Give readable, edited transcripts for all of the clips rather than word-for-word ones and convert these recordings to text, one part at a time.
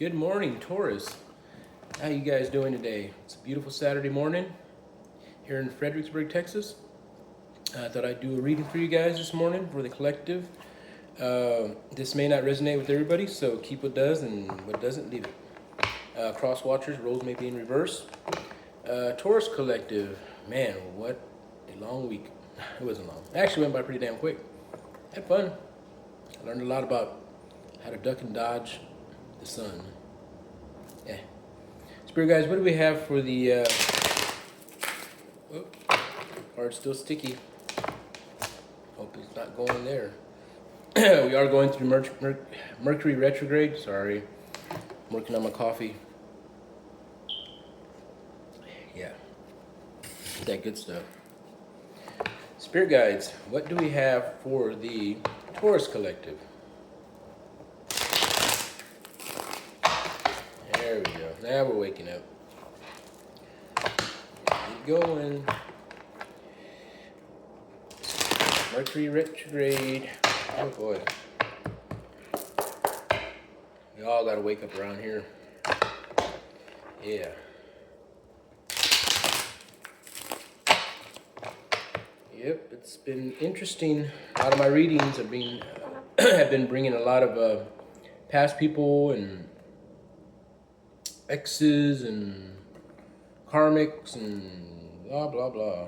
Good morning, Taurus. How you guys doing today? It's a beautiful Saturday morning here in Fredericksburg, Texas. I thought I'd do a reading for you guys this morning for the collective. This may not resonate with everybody, so keep what does and what doesn't, leave it. Cross watchers, roles may be in reverse. Taurus collective, man, what a long week. It wasn't long. It actually went by pretty damn quick. Had fun. I learned a lot about how to duck and dodge the sun. Yeah. Spirit guys, what do we have for the card's still sticky. Hope it's not going there. We are going through Mercury retrograde. Sorry. I'm working on my coffee. Yeah. That good stuff. Spirit guides, what do we have for the Taurus collective? There we go. Now we're waking up. Keep going. Mercury retrograde. Oh boy. We all gotta wake up around here. Yeah. Yep, it's been interesting. A lot of my readings have been bringing a lot of past people and exes and karmics and blah blah blah.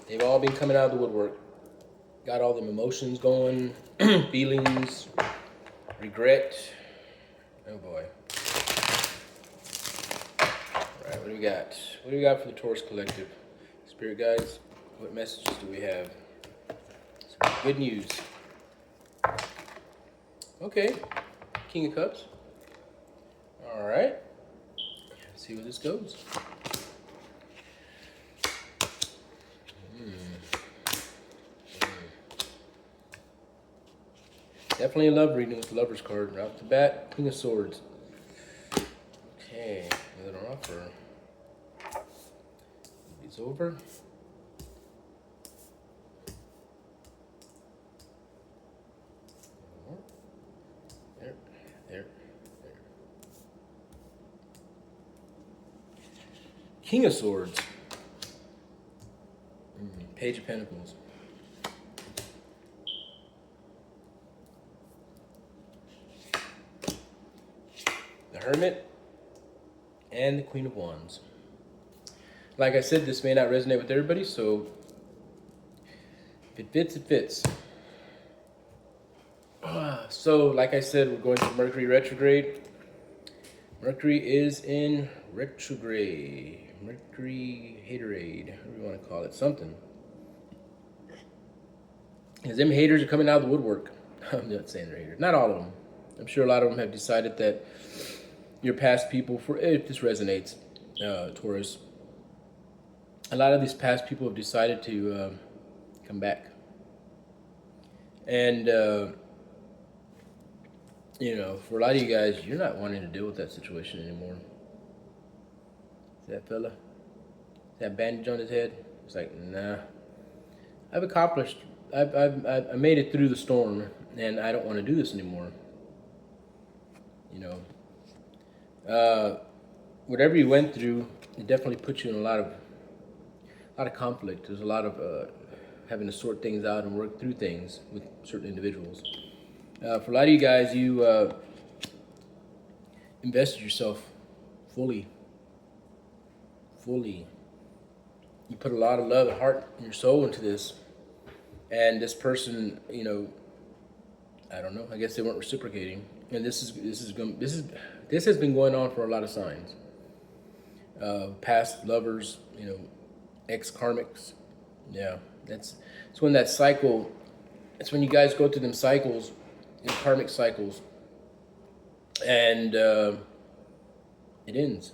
They've all been coming out of the woodwork. Got all them emotions going, feelings, regret. Oh boy. All right, what do we got? What do we got for the Taurus collective? Spirit guides, what messages do we have? Some good news. Okay, King of Cups. All right, let's see where this goes. Definitely a love reading with the Lover's card. Right off the bat, King of Swords. Okay, another offer. It's over. There. King of Swords. Page of Pentacles. The Hermit and the Queen of Wands. Like I said, this may not resonate with everybody, so if it fits, it fits. So, like I said, we're going to Mercury retrograde. Mercury is in retrograde. Mercury haterade, whatever you want to call it, something. Because them haters are coming out of the woodwork. I'm not saying they're haters. Not all of them. I'm sure a lot of them have decided that your past people, if this resonates, Taurus, a lot of these past people have decided to come back. And, for a lot of you guys, you're not wanting to deal with that situation anymore. See that fella? That bandage on his head? It's like, nah. I made it through the storm, and I don't want to do this anymore. Whatever you went through, it definitely put you in a lot of conflict. There's a lot of having to sort things out and work through things with certain individuals. For a lot of you guys, you invested yourself fully. You put a lot of love and heart and your soul into this, and this person, I don't know. I guess they weren't reciprocating, and this has been going on for a lot of signs. Past lovers, ex karmics. Yeah, it's when that cycle. It's when you guys go through them cycles, karmic cycles, and it ends.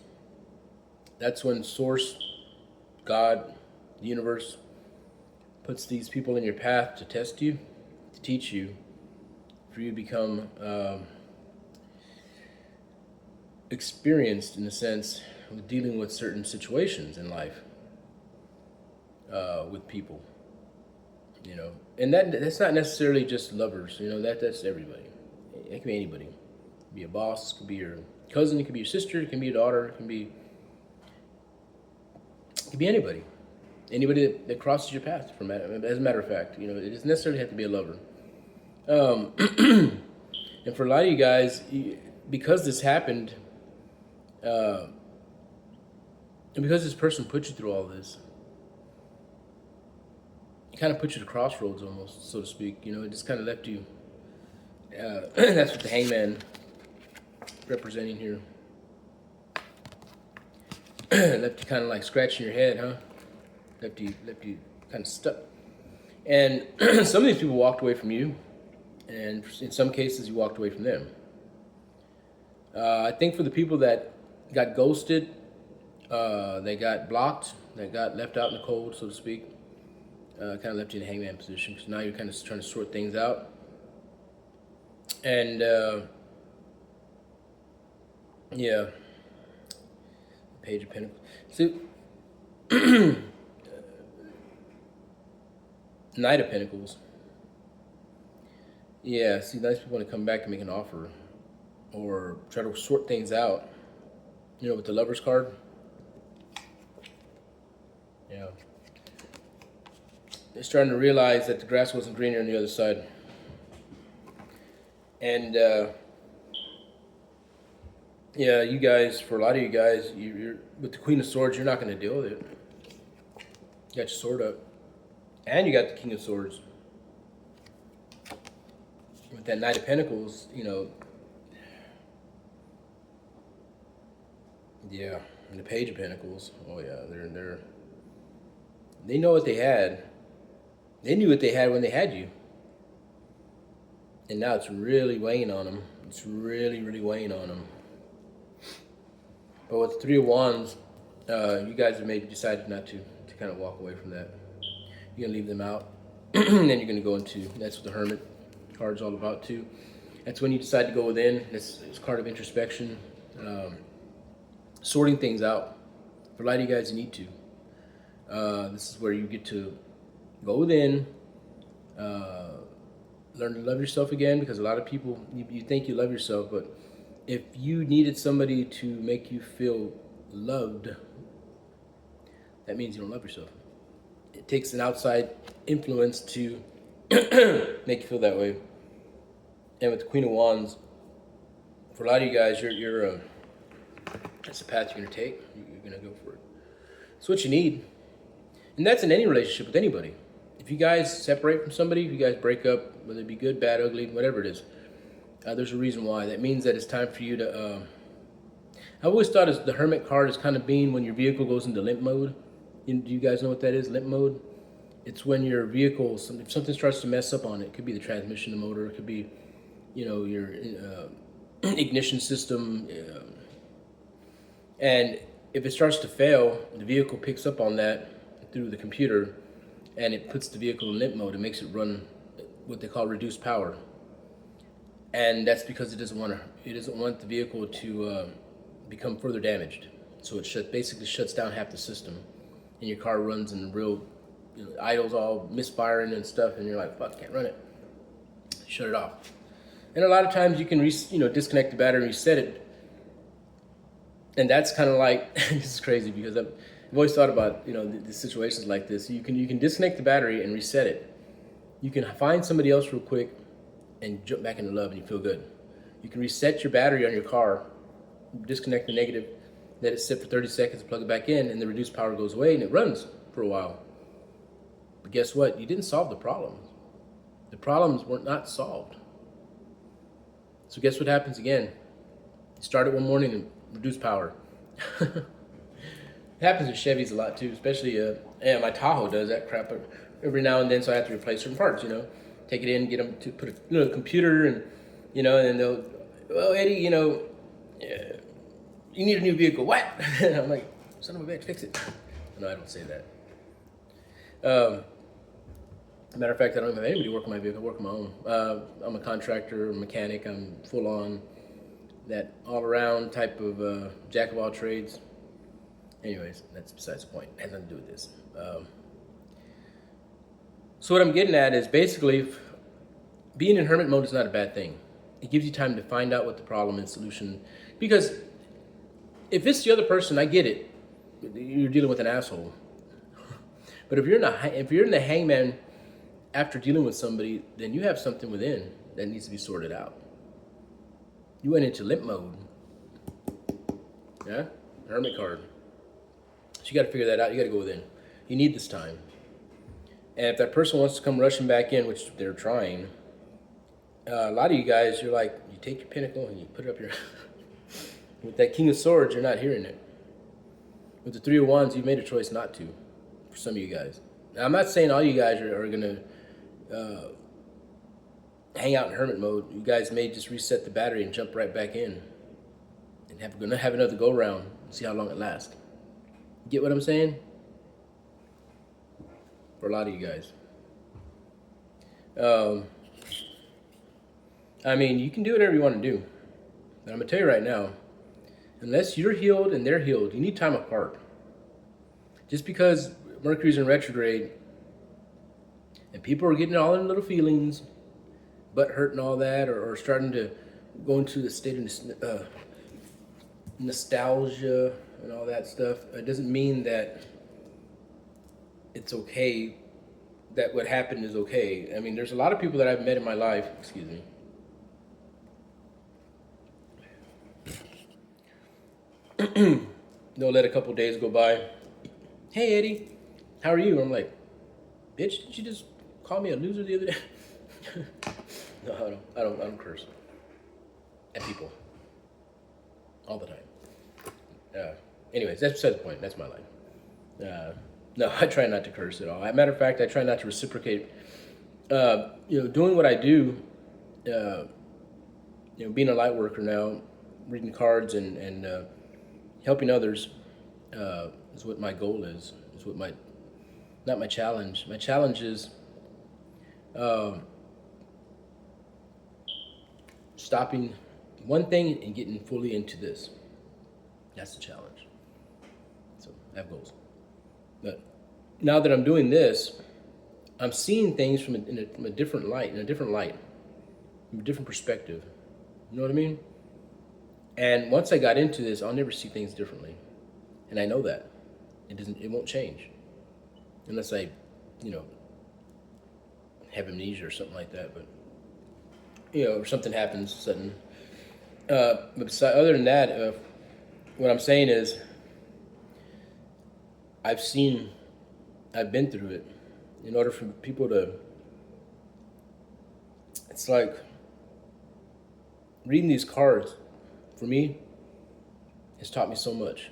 That's when Source, God, the universe, puts these people in your path to test you, to teach you, for you to become experienced in a sense with dealing with certain situations in life with people. And that's not necessarily just lovers. That's everybody. It can be anybody. It could be a boss, it could be your cousin, it could be your sister, it can be your daughter, it can be anybody. Anybody that crosses your path, as a matter of fact. You know, it doesn't necessarily have to be a lover. And for a lot of you guys, because this happened, and because this person put you through all this, it kind of put you to crossroads almost, so to speak. You know, it just kind of left you. That's what the hangman representing here. Left you kind of like scratching your head, huh? Left you kind of stuck. And some of these people walked away from you, and in some cases you walked away from them. I think for the people that got ghosted, they got blocked, they got left out in the cold, so to speak, kind of left you in a hangman position, because now you're kind of trying to sort things out. And yeah, Page of Pentacles. So Knight of Pentacles. Yeah, see, nice people want to come back and make an offer or try to sort things out. You know, with the Lover's card. Yeah. They're starting to realize that the grass wasn't greener on the other side. And yeah, you guys, for a lot of you guys, you're with the Queen of Swords, you're not going to deal with it. You got your sword up. And you got the King of Swords. With that Knight of Pentacles, you know, yeah, and the Page of Pentacles. Oh yeah, they know what they had. They knew what they had when they had you. And now it's really weighing on them. It's really, really weighing on them. But with the Three of Wands, you guys have maybe decided not to kind of walk away from that. You're going to leave them out. And then you're going to go into, that's what the Hermit card's all about too. That's when you decide to go within. It's a card of introspection. Sorting things out. For a lot of you guys, you need to. This is where you get to go within, learn to love yourself again, because a lot of people, you think you love yourself, but if you needed somebody to make you feel loved, that means you don't love yourself. It takes an outside influence to make you feel that way. And with the Queen of Wands, for a lot of you guys, that's the path you're going to take. You're going to go for it. It's what you need. And that's in any relationship with anybody. If you guys separate from somebody, if you guys break up, whether it be good, bad, ugly, whatever it is, there's a reason why. That means that it's time for you to... I always thought the Hermit card is kind of being when your vehicle goes into limp mode. Do you guys know what that is, limp mode? It's when your vehicle, if something starts to mess up on it, it could be the transmission, the motor, it could be, you know, your ignition system. And if it starts to fail, the vehicle picks up on that through the computer, and it puts the vehicle in limp mode. It makes it run what they call reduced power. And that's because it doesn't want the vehicle to become further damaged. So it basically shuts down half the system, and your car runs in real, you know, idles, all misfiring and stuff, and you're like, fuck, can't run it. Shut it off. And a lot of times you can disconnect the battery and reset it. And that's kind of like, this is crazy, because I've always thought about, you know, the situations like this. You can disconnect the battery and reset it. You can find somebody else real quick and jump back into love, and you feel good. You can reset your battery on your car, disconnect the negative, let it sit for 30 seconds, plug it back in, and the reduced power goes away, and it runs for a while. But guess what? You didn't solve the problems. The problems were not solved. So guess what happens again? You start it one morning and reduce power. It happens with Chevys a lot too, especially my Tahoe does that crap every now and then, so I have to replace certain parts, you know. Take it in, get them to put a computer, and, you know, and then they'll, well, Eddie, you know, you need a new vehicle. What? And I'm like, son of a bitch, fix it. No, I don't say that. Matter of fact, I don't have anybody work on my vehicle. I work on my own. I'm a contractor, mechanic. I'm full on that all around type of jack of all trades. Anyways, that's besides the point. It has nothing to do with this. So what I'm getting at is basically being in hermit mode is not a bad thing. it gives you time to find out what the problem and solution. Because if it's the other person, I get it. You're dealing with an asshole. But if you're in the hangman after dealing with somebody, then you have something within that needs to be sorted out. You went into limp mode. Yeah? Hermit card. So you got to figure that out. You got to go within. You need this time. And if that person wants to come rushing back in, which they're trying, a lot of you guys, you're like, you take your pinnacle and you put it up your... With that King of Swords, you're not hearing it. With the Three of Wands, you made a choice not to, for some of you guys. Now, I'm not saying all you guys are going to hang out in hermit mode. You guys may just reset the battery and jump right back in. And have another go-round and see how long it lasts. Get what I'm saying? For a lot of you guys. I mean, you can do whatever you want to do. But I'm going to tell you right now, unless you're healed and they're healed, you need time apart. Just because Mercury's in retrograde and people are getting all in little feelings, butt hurt and all that, or starting to go into the state of nostalgia and all that stuff, it doesn't mean that it's okay, that what happened is okay. I mean, there's a lot of people that I've met in my life, excuse me, they'll let a couple days go by. Hey, Eddie, how are you? I'm like, bitch, did you just call me a loser the other day? No, I don't curse at people all the time. Anyways, that's beside the point. That's my life. No, I try not to curse at all. As a matter of fact, I try not to reciprocate. Doing what I do, being a light worker now, reading cards and helping others is what my goal is. Is what not my challenge. My challenge is stopping one thing and getting fully into this. That's the challenge. So I have goals. But now that I'm doing this, I'm seeing things from a different light, from a different perspective. You know what I mean? And once I got into this, I'll never see things differently. And I know that. It won't change. Unless I, have amnesia or something like that. But, or something happens sudden. But other than that, what I'm saying is, I've been through it. In order for people to, it's like reading these cards, for me, has taught me so much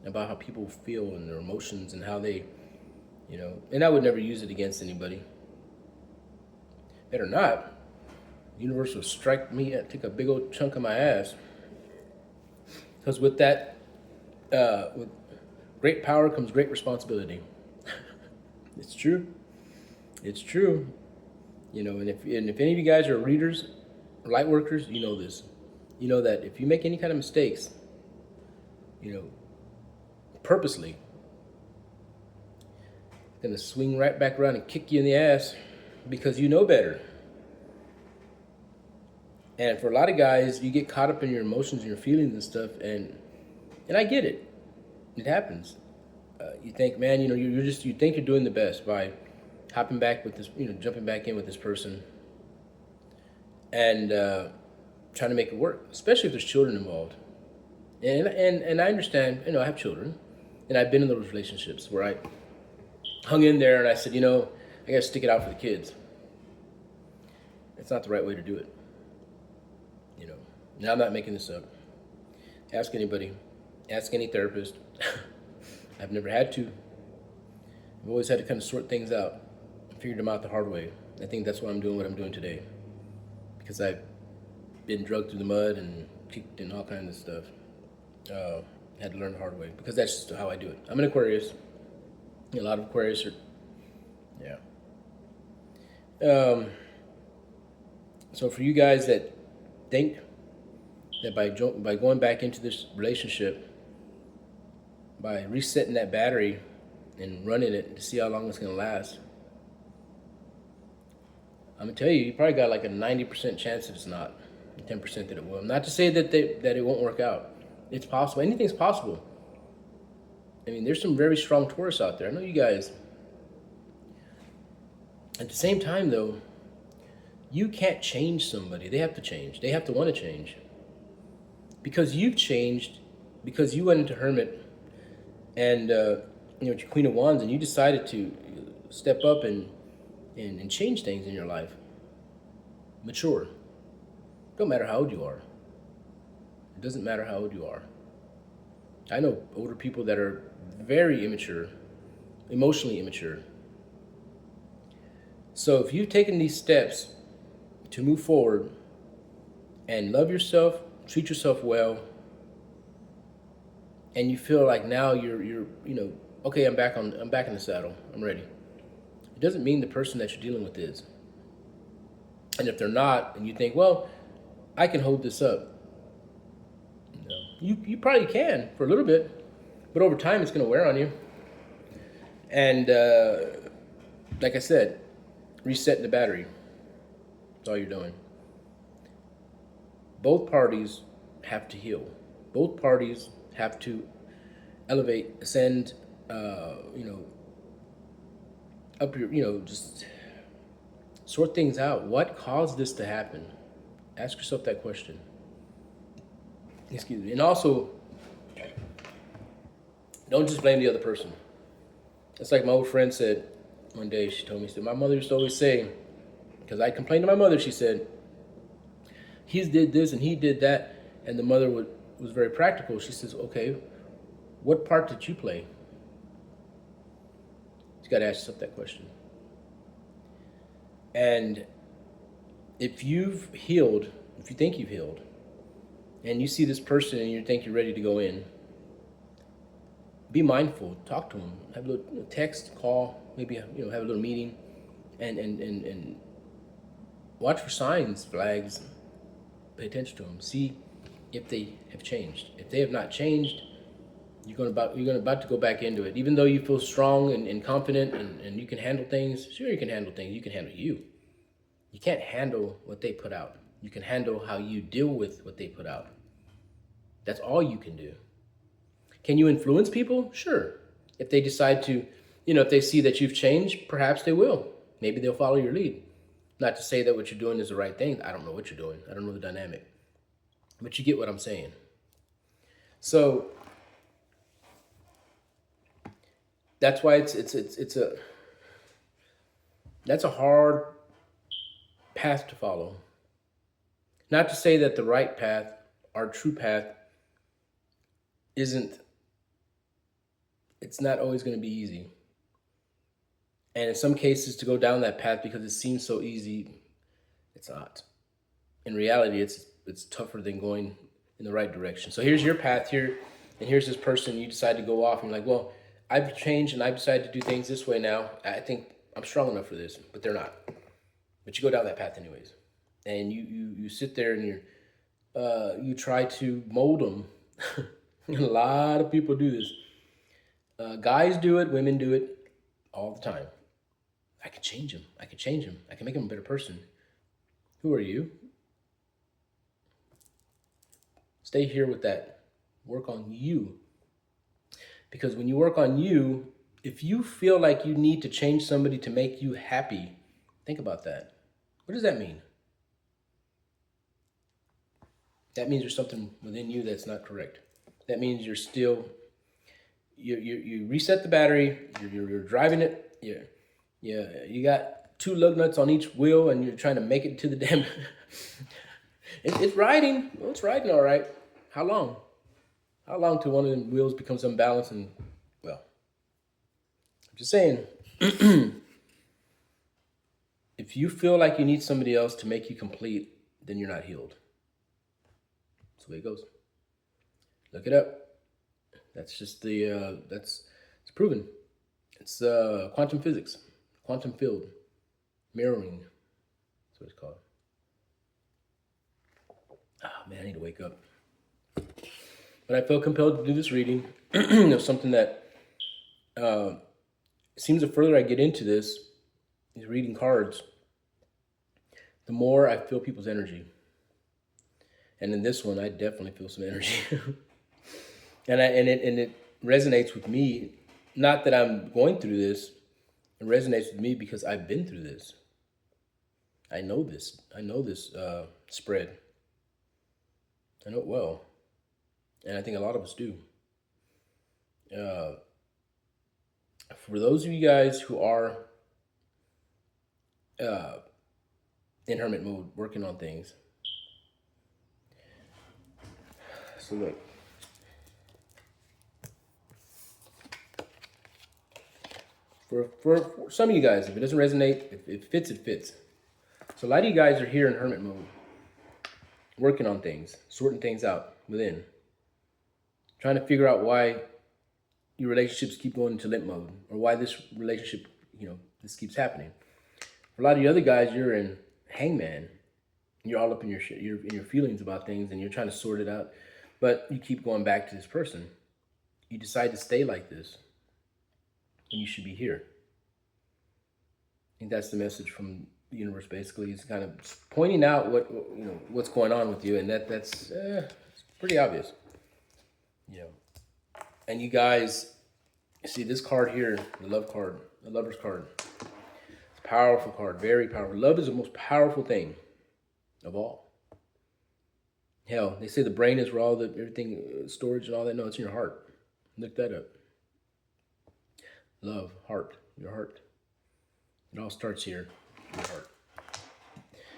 about how people feel and their emotions and how they, and I would never use it against anybody. Better not. The universe will strike me and take a big old chunk of my ass. Because with that, with great power comes great responsibility. It's true. It's true. And if any of you guys are readers or light workers, you know this. You know that if you make any kind of mistakes, purposely, it's gonna swing right back around and kick you in the ass because you know better. And for a lot of guys, you get caught up in your emotions and your feelings and stuff, and I get it. It happens. You think, man, you think you're doing the best by hopping back with this, jumping back in with this person, and trying to make it work, especially if there's children involved. And I understand, I have children, and I've been in those relationships where I hung in there and I said, I gotta stick it out for the kids. It's not the right way to do it. Now I'm not making this up. Ask anybody. Ask any therapist. I've never had to. I've always had to kind of sort things out. Figured them out the hard way. I think that's why I'm doing what I'm doing today. Because I've been drugged through the mud and kicked and all kinds of stuff. Had to learn the hard way. Because that's just how I do it. I'm an Aquarius. A lot of Aquarius are... Yeah. So for you guys that think that by going back into this relationship, by resetting that battery and running it to see how long it's going to last, I'm going to tell you, you probably got like a 90% chance that it's not. 10% that it will. Not to say that it won't work out. It's possible. Anything's possible. I mean, there's some very strong Taurus out there. I know you guys. At the same time, though, you can't change somebody. They have to change. They have to want to change. Because you've changed, because you went into Hermit and, with your Queen of Wands, and you decided to step up and change things in your life. Mature. Don't matter how old you are. It doesn't matter how old you are. I know older people that are very immature, emotionally immature. So if you've taken these steps to move forward and love yourself, treat yourself well, and you feel like now you're okay, I'm back in the saddle, I'm ready. It doesn't mean the person that you're dealing with is. And if they're not, and you think, well, I can hold this up. No. You probably can for a little bit, but over time it's going to wear on you. And like I said, resetting the battery. That's all you're doing. Both parties have to heal. Both parties have to elevate, ascend, up your, just sort things out. What caused this to happen? Ask yourself that question. Excuse me. And also, don't just blame the other person. It's like my old friend said one day. She told me, she said, my mother used to always say, because I complained to my mother, she said, he did this and he did that. And the mother was very practical. She says, okay, what part did you play? You got to ask yourself that question. And if you've healed, if you think you've healed, and you see this person and you think you're ready to go in, be mindful. Talk to them. Have a little text, call, maybe have a little meeting, and watch for signs, flags. Pay attention to them. See if they have changed. If they have not changed, you're about to go back into it. Even though you feel strong and confident and you can handle things, sure you can handle things. You can handle you. You can't handle what they put out. You can handle how you deal with what they put out. That's all you can do. Can you influence people? Sure. If they decide to, if they see that you've changed, perhaps they will. Maybe they'll follow your lead. Not to say that what you're doing is the right thing. I don't know what you're doing. I don't know the dynamic. But you get what I'm saying. So that's why that's a hard path to follow. Not to say that the right path, our true path, it's not always going to be easy. And in some cases, to go down that path because it seems so easy, it's not. In reality, it's tougher than going in the right direction. So here's your path here, and here's this person. You decide to go off, and you're like, well, I've changed, and I've decided to do things this way now. I think I'm strong enough for this, but they're not. But you go down that path anyways, and you sit there and you try to mold them. A lot of people do this. Guys do it, women do it all the time. I can change him. I can change him. I can make him a better person. Who are you? Stay here with that. Work on you. Because when you work on you, if you feel like you need to change somebody to make you happy, think about that. What does that mean? That means there's something within you that's not correct. That means you're still, you reset the battery, you're driving it, you got 2 lug nuts on each wheel and you're trying to make it to the damn, it's riding, well, it's riding all right. How long? How long till one of them wheels becomes unbalanced and, well, I'm just saying, if you feel like you need somebody else to make you complete, then you're not healed. That's the way it goes. Look it up. That's just it's proven. It's quantum physics, quantum field, mirroring. That's what it's called. Oh man, I need to wake up. But I felt compelled to do this reading. Something that seems the further I get into these reading cards, the more I feel people's energy. And in this one, I definitely feel some energy. And it resonates with me. Not that I'm going through this. It resonates with me because I've been through this. I know this. I know this spread. I know it well, and I think a lot of us do. Uh, for those of you guys who are uh, in hermit mode, working on things. So look. For some of you guys, if it doesn't resonate, if it fits, it fits. So a lot of you guys are here in hermit mode, working on things, sorting things out within, trying to figure out why your relationships keep going into limp mode, or why this relationship, this keeps happening. For a lot of you other guys, you're in hangman. You're all up in your feelings about things, and you're trying to sort it out, but you keep going back to this person. You decide to stay like this when you should be here. I think that's the message from the universe. Basically, it's kind of pointing out what's going on with you, and that's pretty obvious. And you guys see this card here, the love card, the lover's card. It's a powerful card, very powerful. Love is the most powerful thing of all. Hell, they say the brain is where all everything, storage and all that. No, it's in your heart. Look that up. Love, heart, your heart. It all starts here, your heart.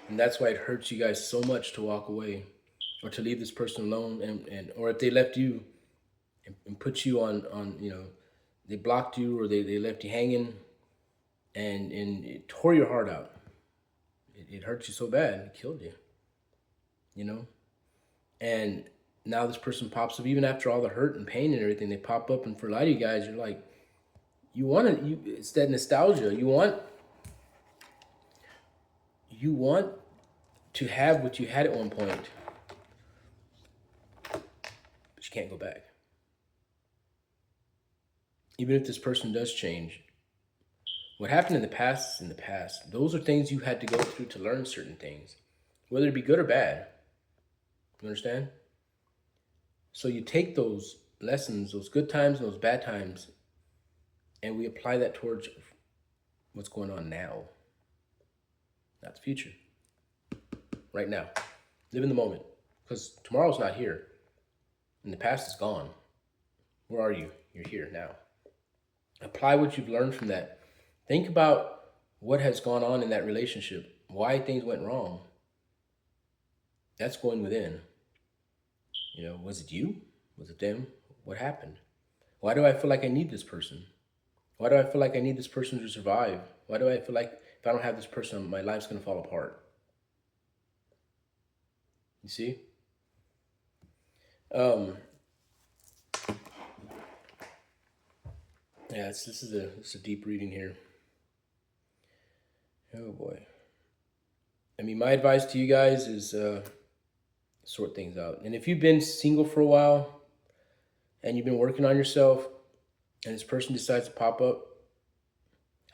And that's why it hurts you guys so much to walk away, or to leave this person alone, or if they left you and put you on they blocked you, or they left you hanging, and it tore your heart out. It hurt you so bad, it killed you. And now this person pops up, even after all the hurt and pain and everything, they pop up, and for a lot of you guys, you're like, it's that nostalgia. You want to have what you had at one point, but you can't go back. Even if this person does change, what happened in the past is in the past. Those are things you had to go through to learn certain things, whether it be good or bad. You understand? So you take those lessons, those good times and those bad times, and we apply that towards what's going on now, not the future. Right now. Live in the moment, because tomorrow's not here, and the past is gone. Where are you? You're here now. Apply what you've learned from that. Think about what has gone on in that relationship, why things went wrong. That's going within. Was it you? Was it them? What happened? Why do I feel like I need this person? Why do I feel like I need this person to survive? Why do I feel like if I don't have this person, my life's going to fall apart? You see? Yeah, this is a deep reading here. Oh boy. I mean, my advice to you guys is sort things out. And if you've been single for a while and you've been working on yourself, and this person decides to pop up,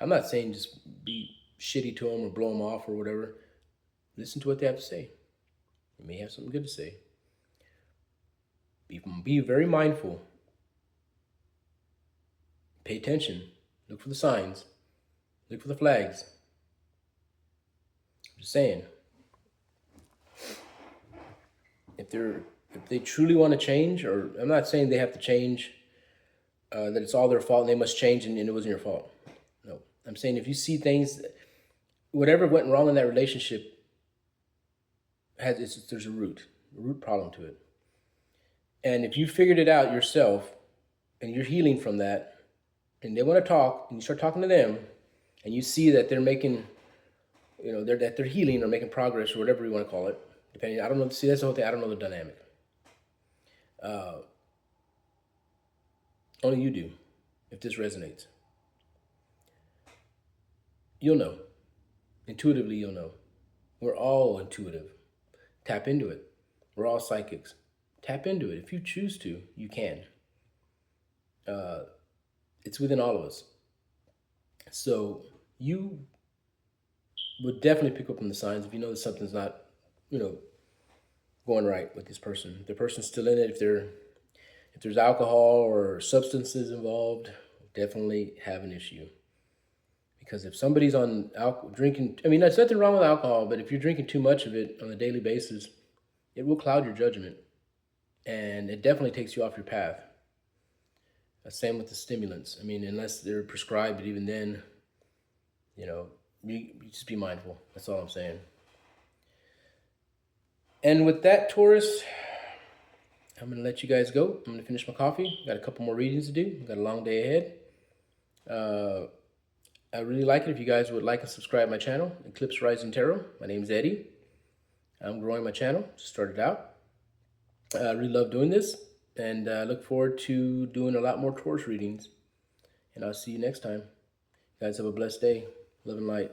I'm not saying just be shitty to them or blow them off or whatever. Listen to what they have to say. They may have something good to say. Be very mindful. Pay attention. Look for the signs. Look for the flags. I'm just saying. If they truly want to change, or I'm not saying they have to change, that it's all their fault and they must change and it wasn't your fault. No. I'm saying if you see things, whatever went wrong in that relationship, there's a root problem to it. And if you figured it out yourself and you're healing from that, and they want to talk, and you start talking to them, and you see that they're making, that they're healing or making progress or whatever you want to call it, depending, I don't know, see, that's the whole thing, I don't know the dynamic. Only you do, if this resonates. You'll know. Intuitively, you'll know. We're all intuitive. Tap into it. We're all psychics. Tap into it. If you choose to, you can. It's within all of us. So you would definitely pick up on the signs if you know that something's not, going right with this person. If the person's still in it, if there's alcohol or substances involved, definitely have an issue. Because if somebody's on drinking, I mean, there's nothing wrong with alcohol, but if you're drinking too much of it on a daily basis, it will cloud your judgment, and it definitely takes you off your path. Same with the stimulants. I mean, unless they're prescribed, but even then, you just be mindful. That's all I'm saying. And with that, Taurus, I'm going to let you guys go. I'm going to finish my coffee. Got a couple more readings to do. Got a long day ahead. I really like it if you guys would like and subscribe my channel, Eclipse Rising Tarot. My name's Eddie. I'm growing my channel. Just started out. I really love doing this, and I look forward to doing a lot more Taurus readings. And I'll see you next time. You guys have a blessed day. Love and light.